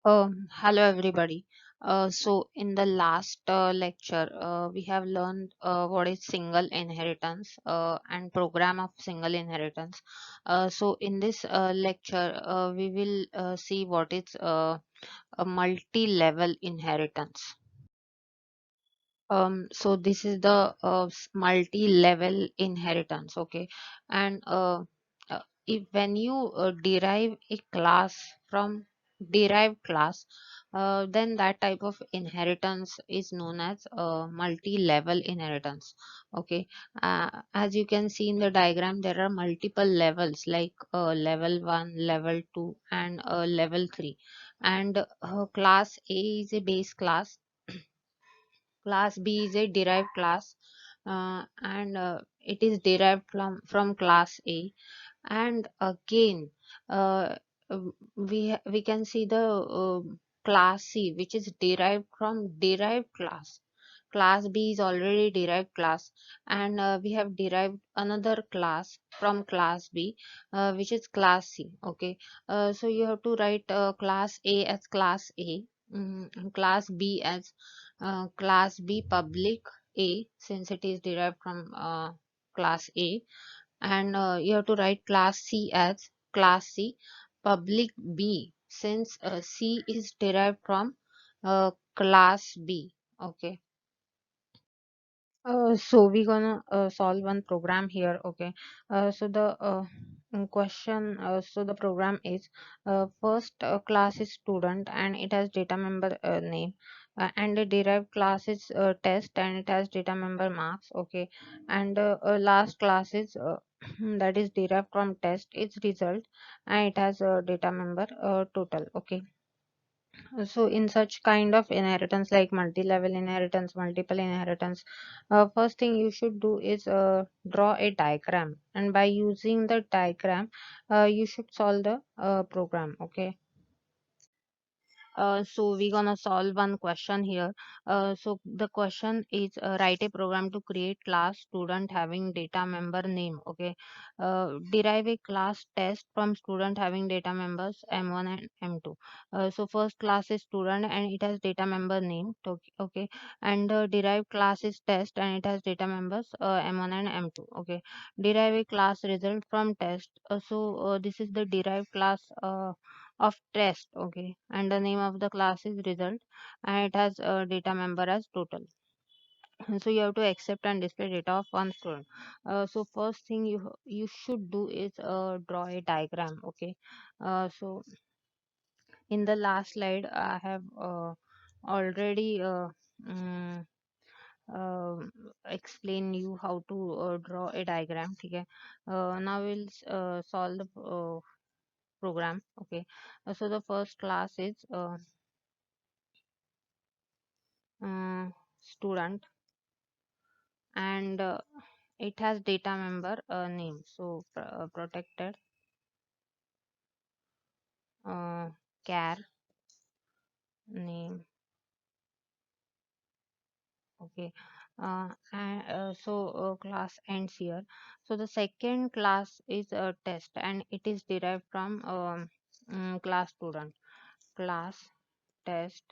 Hello everybody. In the last lecture, we have learned what is single inheritance and program of single inheritance. In this lecture, we will see what is a multi-level inheritance. This is the multi-level inheritance, okay? And if when you derive a class from derived class, then that type of inheritance is known as multi-level inheritance, okay? As you can see in the diagram, there are multiple levels like level 1, level 2, and level 3. And class A is a base class. Class B is a derived class, and it is derived from class A. And again, uh, we can see the class C, which is derived from derived class. Class B is already derived class, and we have derived another class from class B, which is class C. Okay, so you have to write class A as class A, and class B as class B public A, since it is derived from class A, and you have to write class C as class C public B, since C is derived from class B. Okay. We're gonna solve one program here. Okay. The program is first class is student and it has data member name, and the derived class is test and it has data member marks. Okay. And last class is that is derived from test, its result, and it has data member total. Okay. So in such kind of inheritance like multi-level inheritance, multiple inheritance, first thing you should do is draw a diagram, and by using the diagram, you should solve the program. Okay. We're gonna solve one question here. The question is write a program to create class student having data member name. Okay. Derive a class test from student having data members M1 and M2. First class is student and it has data member name. Okay. And derived class is test and it has data members M1 and M2. Okay. Derive a class result from test. This is the derived class of test. Okay, and the name of the class is result, and it has a data member as total. So you have to accept and display data of one student. First thing you should do is draw a diagram. Okay. So in the last slide I have already mm, uh, explain you how to draw a diagram. Okay. Now we'll solve the program. Okay. The first class is student, and it has data member name, protected care name. Okay. Class ends here. So the second class is a test and it is derived from class student. Class test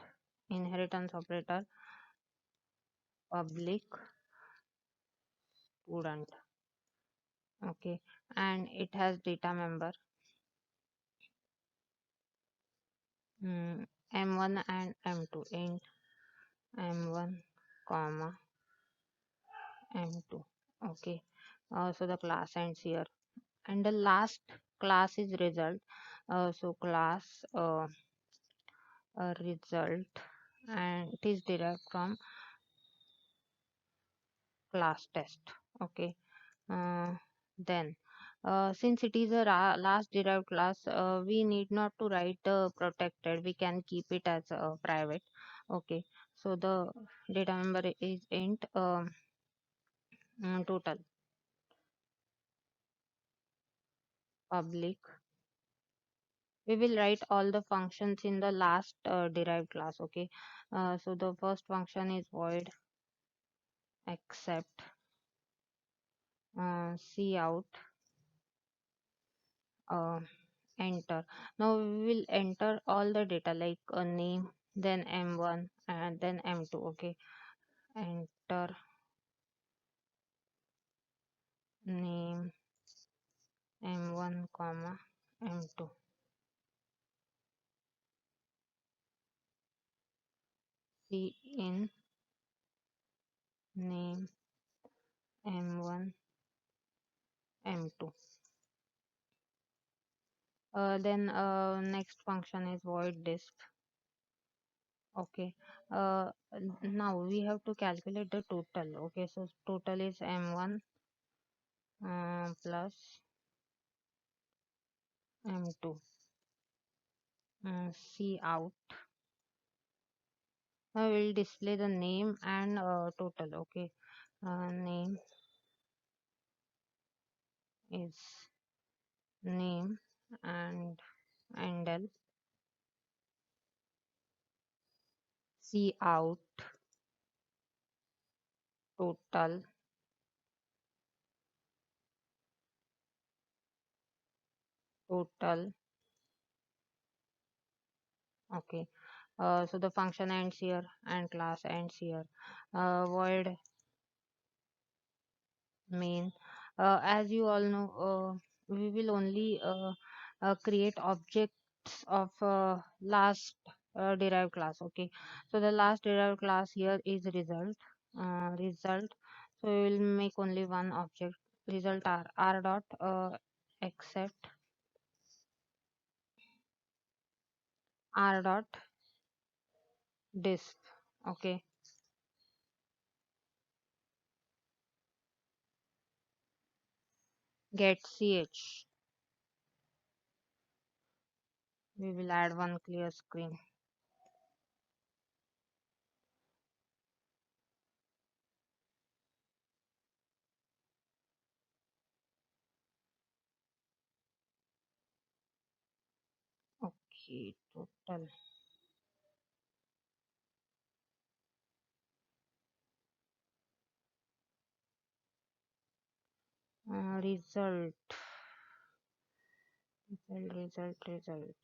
inheritance operator public student. Okay. And it has data member m1 and m2, int m1 comma m2. Okay. The class ends here, and the last class is result. Class result, and it is derived from class test. Okay. Then since it is a last derived class, we need not to write protected, we can keep it as private. Okay. So the data member is int total public. We will write all the functions in the last derived class. Okay. The first function is void accept cout, uh, enter. Now we will enter all the data like a name, then M1 and then M2. Okay, enter name M1 comma M2. C in name M1 M2. Then next function is void disk. Okay. Now we have to calculate the total. Okay, so total is M1 plus M2. C out. Now we'll display the name and total. Okay. Name is name and handle. C out total. Total. Okay. So the function ends here and class ends here. Void main. As you all know, we will only create objects of last derived class. Okay, so the last derived class here is result. Result. So we will make only one object. Result r dot accept r dot disk. Okay, get ch. We will add one clear screen. Okay, total. Result. Result.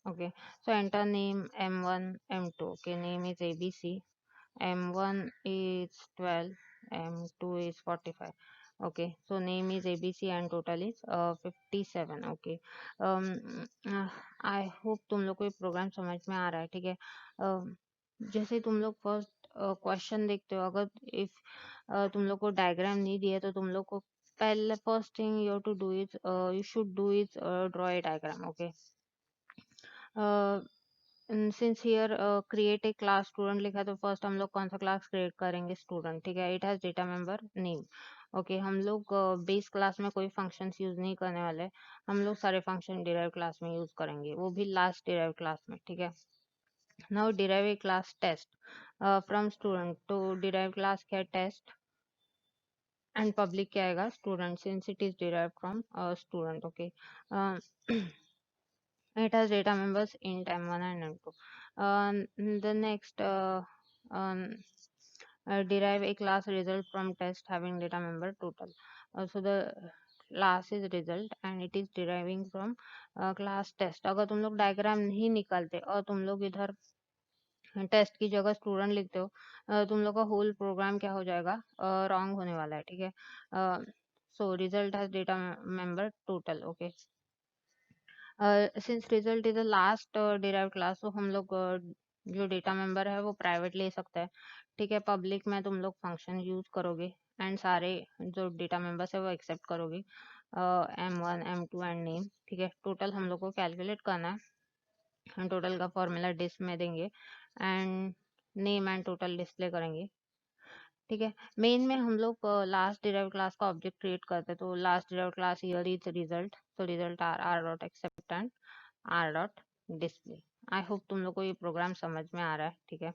Okay, so enter name M1, M2. Okay, name is ABC. M1 is 12, M2 is 45. Okay, so name is ABC and total is 57. Okay, I hope तुम लोग को ये programme समझ में आ रहा है. ठीक है. जैसे तुम लोग फर्स्ट क्वेश्चन देखते हो, अगर इफ तुम लोग को डायग्राम नहीं दिया तो तुम लोग को पहले first thing you to do is you should do is draw a diagram. Okay. Since here create a class student लिखा है, तो फर्स्ट हम लोग कौन सा क्लास क्रिएट करेंगे? स्टूडेंट. ठीक है. It has data member name. Okay, हम लोग बेस क्लास में कोई फंक्शंस यूज नहीं करने वाले. हम लोग सारे फंक्शन डिराइव क्लास में यूज करेंगे, वो भी लास्ट डिराइव क्लास में. ठीक है. Now derive a class test from student. तो डिराइव क्लास क्या है? टेस्ट. एंड पब्लिक क्या आएगा? Student, since it is derive from student. Okay. It has data members int m1 and m2. The next derive a class result from test having data member total. So the class is result and it is deriving from class test. अगर तुम लोग diagram नहीं निकालते और तुम लोग इधर test की जगह स्टूडेंट लिखते हो, तुम लोग का होल प्रोग्राम क्या हो जाएगा? रॉन्ग होने वाला है. ठीक है. So result has data member total. Okay. Since result is the last derive class, तो हम लोग जो डेटा मेंबर है वो प्राइवेट ले सकते हैं. ठीक है. पब्लिक में तुम लोग फंक्शन यूज करोगे एंड सारे जो डेटा मेंबर्स है वो एक्सेप्ट करोगे. M1 M2 and name. ठीक है. टोटल हम लोग को कैलकुलेट करना है. टोटल का फॉर्मूला डिस्क में देंगे and name and total display करेंगे. ठीक है. मेन में हम लोग लास्ट डिराइव क्लास का ऑब्जेक्ट क्रिएट करते हैं. तो last derive class here is result. तो result R dot accept and R dot display. I hope तुम लोग को ये प्रोग्राम समझ में आ रहा है. ठीक है.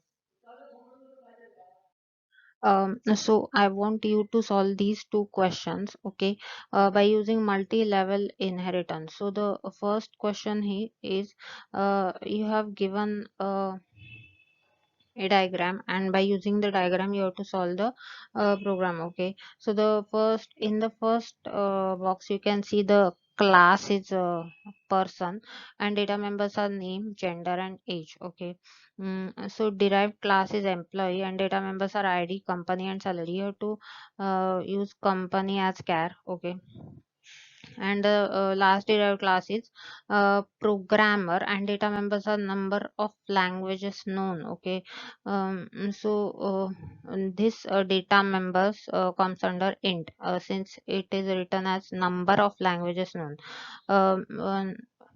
So I want you to solve these two questions, okay, by using multi-level inheritance. So the first question here is you have given a diagram, and by using the diagram you have to solve the program. Okay, so the first box you can see the class is a person, and data members are name, gender, and age. Okay. So derived class is employee, and data members are id, company, and salary. You have to use company as char. Okay. And the last derived class is programmer, and data members are number of languages known. Okay. So this data members comes under int, since it is written as number of languages known.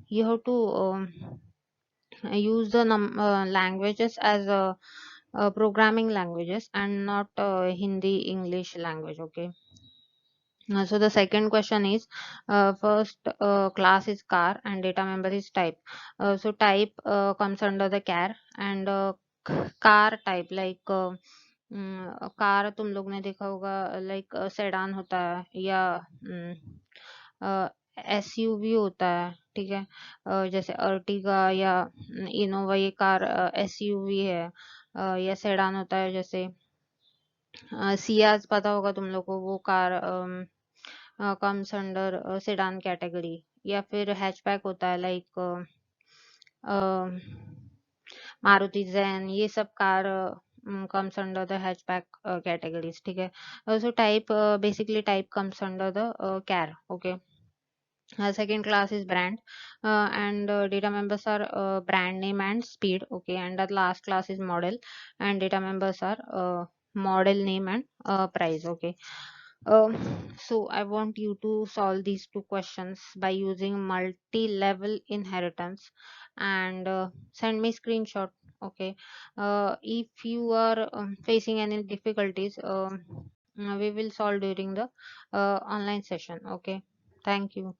You have to use the languages as programming languages, and not hindi english language. Okay. So the second question is, first class is car, and data member is type. So type comes under the car, and car type like car तुम लोग ने देखा होगा, like sedan होता है, या SUV होता है, ठीक है। जैसे अर्टिगा या इनोवा, ये कार एसयूवी है। या सेडान होता है, जैसे सियाज पता होगा तुम लोग को, वो car comes under sedan category. या फिर हैचबैक होता है, लाइक मारुति जैन, ये सब car comes under the hatchback categories. ठीक है। So type, basically type comes under the car. Okay. Second class is brand, and data members are brand name and speed. Okay. And the last class is model, and data members are model name and price. Okay. So I want you to solve these two questions by using multi-level inheritance, and send me screenshot. Okay. If you are facing any difficulties, we will solve during the online session. Okay. Thank you.